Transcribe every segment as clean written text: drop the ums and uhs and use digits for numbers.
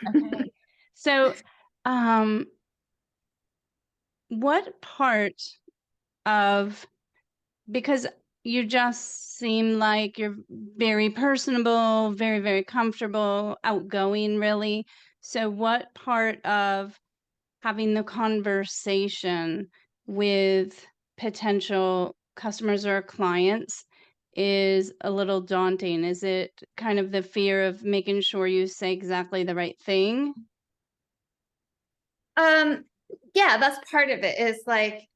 Okay. So, um, what part of because you just seem like you're very personable, very, very comfortable, outgoing, really. So, what part of having the conversation with potential customers or clients is a little daunting? Is it kind of the fear of making sure you say exactly the right thing? Um, yeah, that's part of it is like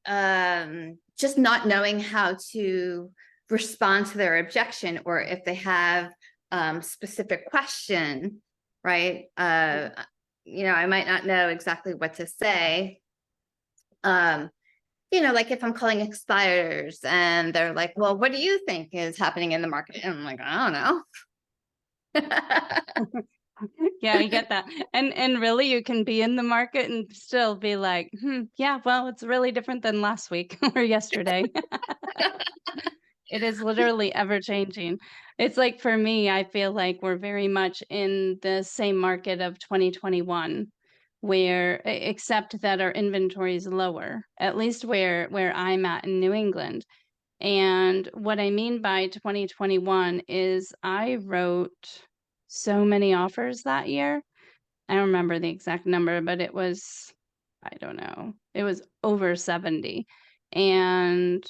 just not knowing how to respond to their objection or if they have specific question, right? I might not know exactly what to say. Um, like if I'm calling expires and they're like, well, what do you think is happening in the market? And I'm like, I don't know. Yeah, I get that. And really you can be in the market and still be like, yeah, well, it's really different than last week or yesterday. It is literally ever changing. It's like for me, I feel like we're very much in the same market of 2021 where except that our inventory is lower, at least where I'm at in New England. And what I mean by 2021 is I wrote so many offers that year. I don't remember the exact number, but it was, I don't know, it was over 70. And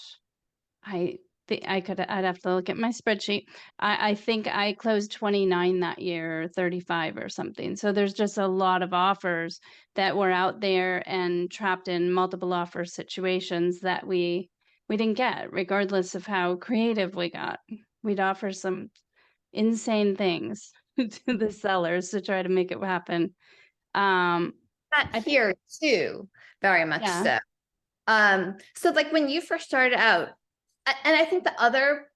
I think I'd have to look at my spreadsheet. I think I closed 29 that year, or 35 or something. So there's just a lot of offers that were out there and trapped in multiple offer situations that we didn't get, regardless of how creative we got. We'd offer some insane things to the sellers to try to make it happen. Um, Not I think, here too, very much yeah, so. So like when you first started out, and I think the other,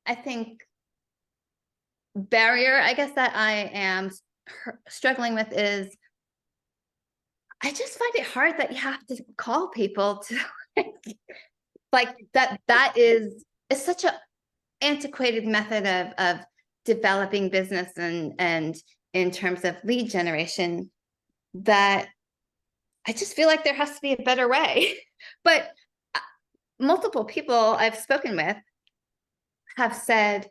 I think barrier, I guess that I am struggling with is I just find it hard that you have to call people to like that is such a antiquated method of developing business and in terms of lead generation that I just feel like there has to be a better way. But multiple people I've spoken with have said,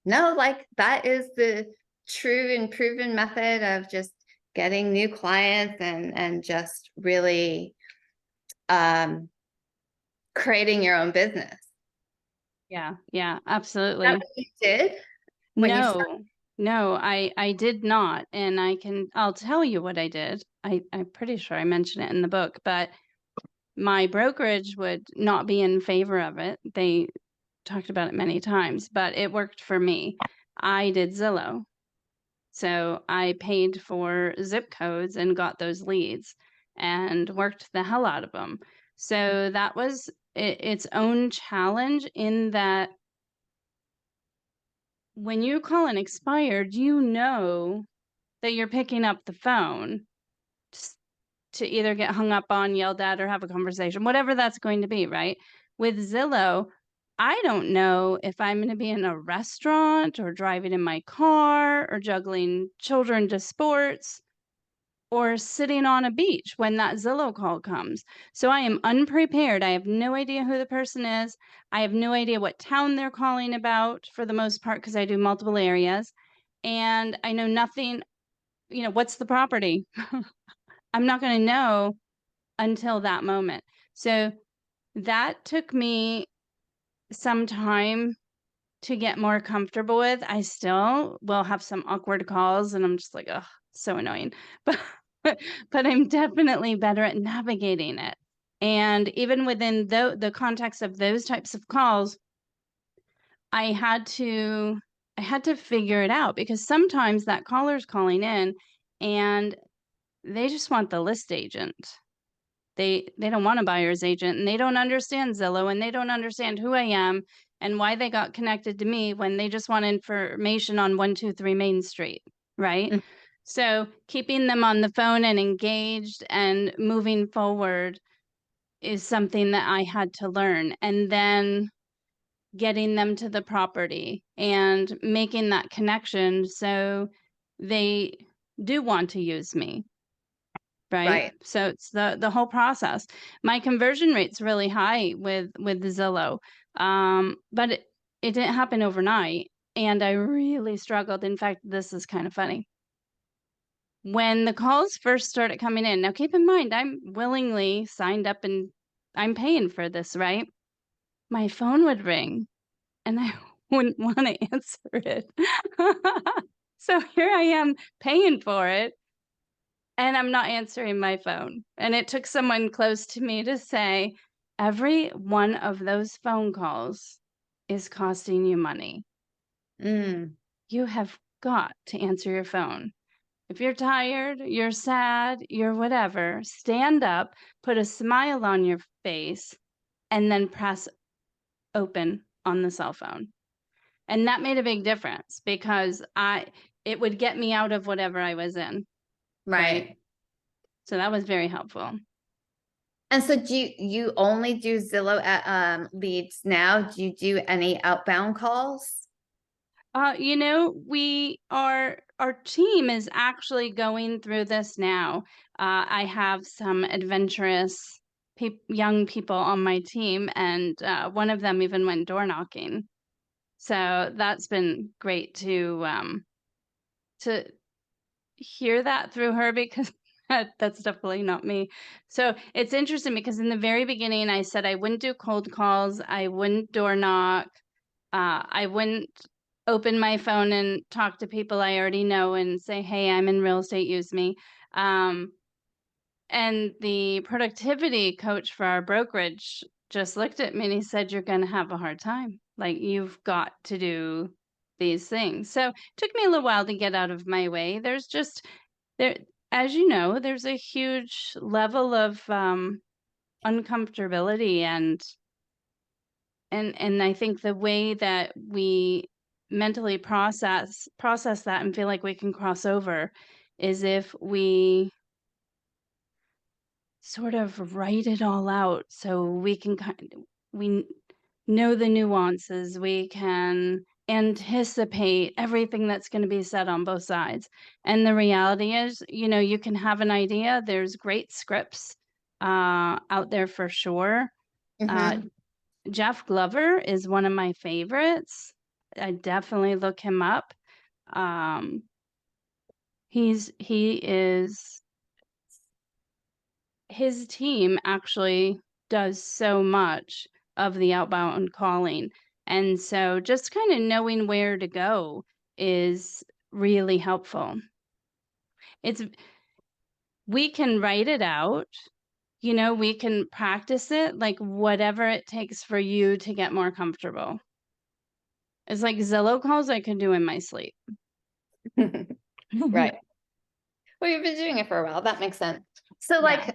no, like that is the true and proven method of just getting new clients and just really um, creating your own business. yeah, yeah, Is that absolutely. what you did when you started? No, no, I did not, and I'll tell you what I did. I'm pretty sure I mentioned it in the book, but my brokerage would not be in favor of it. They talked about it many times, but it worked for me. I did Zillow. So I paid for zip codes and got those leads and worked the hell out of them. So that was its own challenge in that when you call an expired, you know that you're picking up the phone s to either get hung up on, yelled at, or have a conversation, whatever that's going to be, right? With Zillow, I don't know if I'm gonna be in a restaurant or driving in my car or juggling children to sports or sitting on a beach when that Zillow call comes. So I am unprepared. I have no idea who the person is. I have no idea what town they're calling about for the most part because I do multiple areas. And I know nothing, what's the property? I'm not going to know until that moment. So that took me some time to get more comfortable with. I still will have some awkward calls and I'm just like, "Ugh, so annoying." But I'm definitely better at navigating it. And even within the context of those types of calls, I had to I had to figure it out because sometimes that caller's calling in and they just want the list agent. They don't want a buyer's agent, and they don't understand Zillow, and they don't understand who I am and why they got connected to me when they just want information on 123 Main Street, right? Mhm. So, keeping them on the phone and engaged and moving forward is something that I had to learn, and then getting them to the property and making that connection so they do want to use me, right? Right. So it's the whole process. My conversion rate's really high with Zillow, but it didn't happen overnight, and I really struggled. In fact, this is kind of funny. When the calls first started coming in, now keep in mind, I'm willingly signed up and I'm paying for this, right? My phone would ring and I wouldn't want to answer it. So here I am paying for it and I'm not answering my phone. And it took someone close to me to say, every one of those phone calls is costing you money. Mm, You have got to answer your phone. If you're tired, you're sad, you're whatever, stand up, put a smile on your face, and then press open on the cell phone. And that made a big difference because it would get me out of whatever I was in, right? right. So that was very helpful. And so you only do Zillow at leads now? Do you do any outbound calls? Our team is actually going through this now. I have some adventurous young people on my team, and one of them even went door knocking. So that's been great to hear that through her because that's definitely not me. So it's interesting because in the very beginning, I said I wouldn't do cold calls, I wouldn't door knock, I wouldn't open my phone and talk to people I already know and say, "Hey, I'm in real estate, use me." Um, and the productivity coach for our brokerage just looked at me and he said, "You're going to have a hard time. Like, you've got to do these things." So it took me a little while to get out of my way. There, as you know, there's a huge level of uncomfortability and I think the way that we mentally process that and feel like we can cross over is if we sort of write it all out so we can we know the nuances, we can anticipate everything that's going to be said on both sides. And the reality is, you can have an idea. There's great scripts out there for sure. Mm-hmm. Jeff Glover is one of my favorites. I definitely look him up. Um, he is his team actually does so much of the outbound calling. And so just kind of knowing where to go is really helpful. It's we can write it out, we can practice it like whatever it takes for you to get more comfortable. It's like Zillow calls I could do in my sleep. Right. Well, you've been doing it for a while. That makes sense. So Yeah.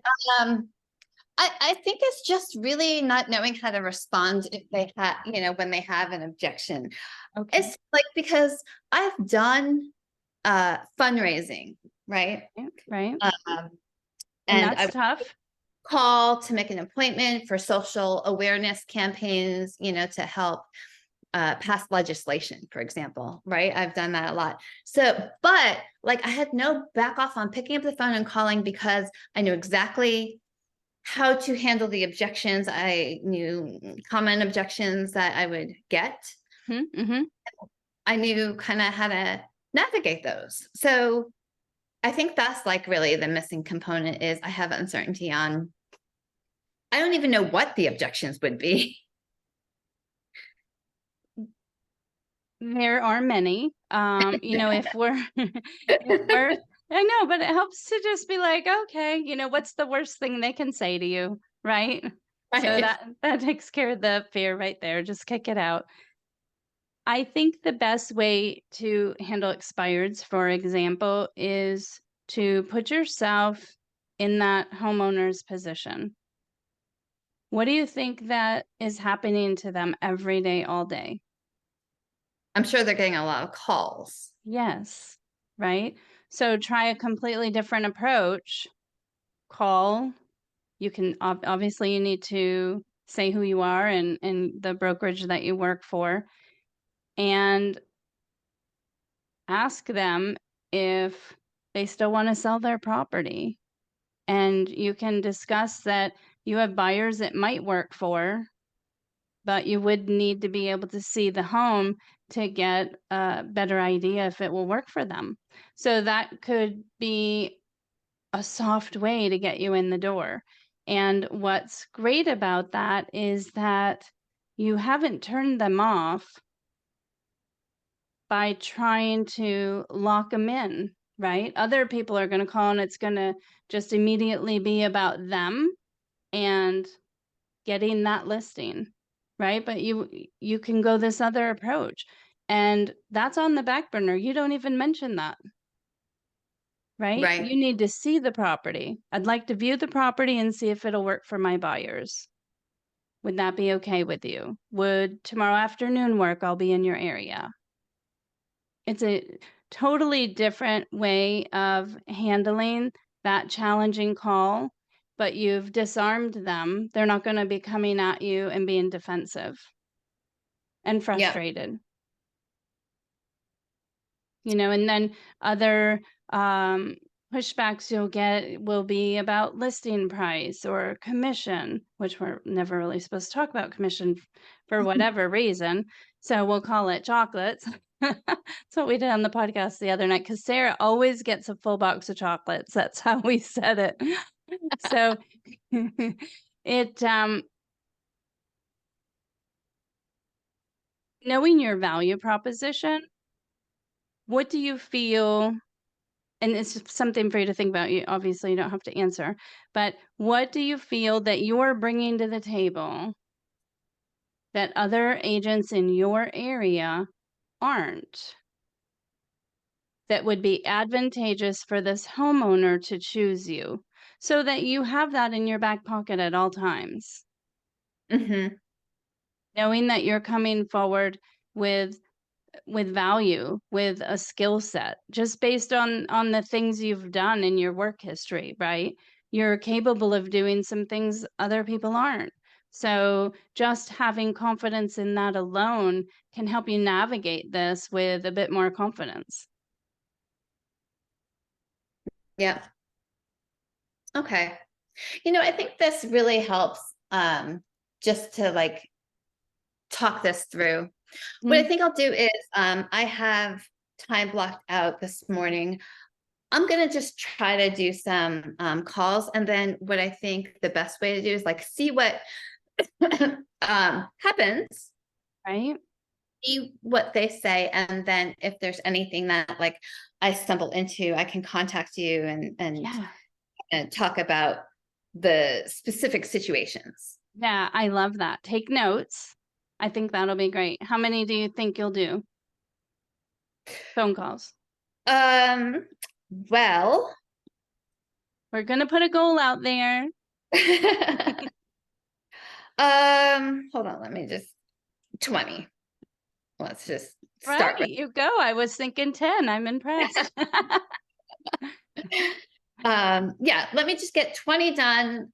I think it's just really not knowing how to respond if they have, when they have an objection. Okay. It's like, because I've done fundraising, right? Yeah, right. Um, And and I that's tough. call to make an appointment for social awareness campaigns, to help pass legislation, for example, right? I've done that a lot. So, but like I had no back off on picking up the phone and calling because I knew exactly how to handle the objections. I knew common objections that I would get. Mm-hmm. I knew kind of how to navigate those. So I think that's like really the missing component is I have uncertainty on, I don't even know what the objections would be. There are many. If we're if we're I know, but it helps to just be like, okay, what's the worst thing they can say to you, right? So Right. that takes care of the fear right there. Just kick it out. I think the best way to handle expireds, for example, is to put yourself in that homeowner's position. What do you think that is happening to them every day, all day? I'm sure they're getting a lot of calls. Yes, right? So try a completely different approach. Call. You can obviously you need to say who you are and the brokerage that you work for and ask them if they still want to sell their property. And you can discuss that you have buyers it might work for, but you would need to be able to see the home to get a better idea if it will work for them. So that could be a soft way to get you in the door. And what's great about that is that you haven't turned them off by trying to lock them in, right? Other people are going to call and it's going to just immediately be about them and getting that listing, right? But you can go this other approach, and that's on the back burner. You don't even mention that, right? Right. You need to see the property. I'd like to view the property and see if it'll work for my buyers. Would that be okay with you? Would tomorrow afternoon work? I'll be in your area. It's a totally different way of handling that challenging call, but you've disarmed them. They're not going to be coming at you and being defensive and Yeah. frustrated. And then other pushbacks you'll get will be about listing price or commission, which we're never really supposed to talk about commission for whatever reason. So we'll call it chocolates. That's what we did on the podcast the other night, because Sarah always gets a full box of chocolates. That's how we said it. So it knowing your value proposition, what do you feel? And it's something for you to think about. You obviously you don't have to answer, but what do you feel that you're bringing to the table that other agents in your area aren't, that would be advantageous for this homeowner to choose you, so that you have that in your back pocket at all times, Mm-hmm. knowing that you're coming forward with value, with a skill set, just based on the things you've done in your work history, right? You're capable of doing some things other people aren't. So just having confidence in that alone can help you navigate this with a bit more confidence. Yeah. Okay. I think this really helps just to like talk this through. What I think I'll do is I have time blocked out this morning. I'm gonna just try to do some calls, and then what I think the best way to do is like see what happens, Right? see what they say, and then if there's anything that like I stumble into, I can contact you and Yeah. and talk about the specific situations. Yeah, I love that. Take notes. I think that'll be great. How many do you think you'll do? Phone calls. Well, We're going to put a goal out there. hold on, let me just 20. Let's just Right, start with you go. I was thinking 10. I'm impressed. yeah, let me just get 20 done,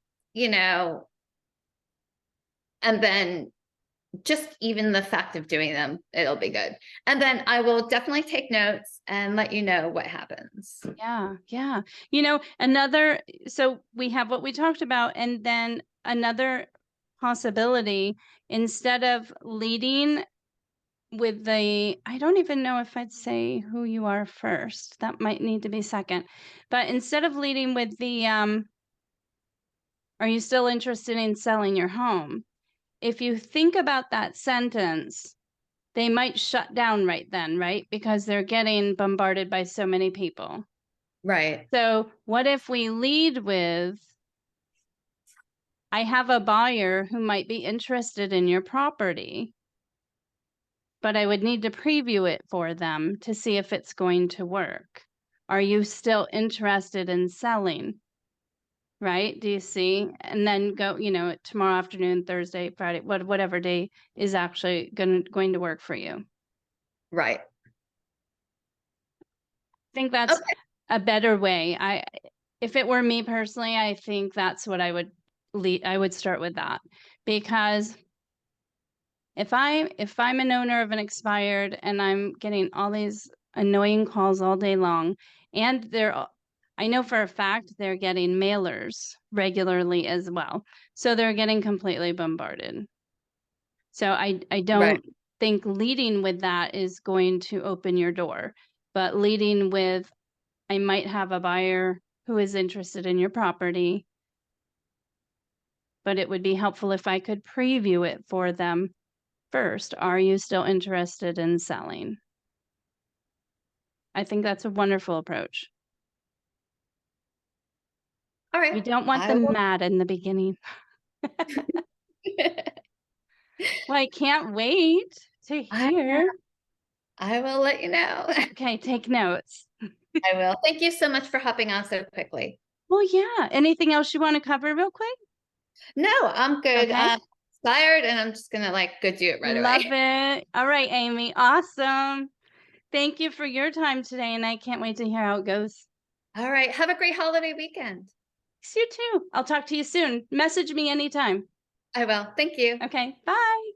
and then just even the fact of doing them, it'll be good. And then I will definitely take notes and let you know what happens. Yeah, yeah. So we have what we talked about, and then another possibility, instead of leading with I don't even know if I'd say who you are first. That might need to be second. But instead of leading with are you still interested in selling your home? If you think about that sentence, they might shut down right then, right? Because they're getting bombarded by so many people. Right. So what if we lead with, I have a buyer who might be interested in your property, but I would need to preview it for them to see if it's going to work. Are you still interested in selling? Right? Do you see? And then go, tomorrow afternoon, Thursday, Friday, whatever day is actually going to work for you. Right. I think that's Okay. a better way. If it were me personally, I think that's what I would lead. I would start with that, because if I'm an owner of an expired and I'm getting all these annoying calls all day long, And I know for a fact they're getting mailers regularly as well. So they're getting completely bombarded. So I Right. don't think leading with that is going to open your door, but leading with, I might have a buyer who is interested in your property, but it would be helpful if I could preview it for them first. Are you still interested in selling? I think that's a wonderful approach. All We right. don't want I them will. mad in the beginning. Well, I can't wait to I know. hear. I will let you know. Okay, take notes. I will. Thank you so much for hopping on so quickly. Well, yeah. Anything else you want to cover real quick? No, I'm good. Okay. I'm inspired and I'm just gonna like go do it right Love away. it. All right, Amy. Awesome. Thank you for your time today, and I can't wait to hear how it goes. All right. Have a great holiday weekend. You too. I'll talk to you soon. Message me anytime. I will. Thank you. Okay. Bye.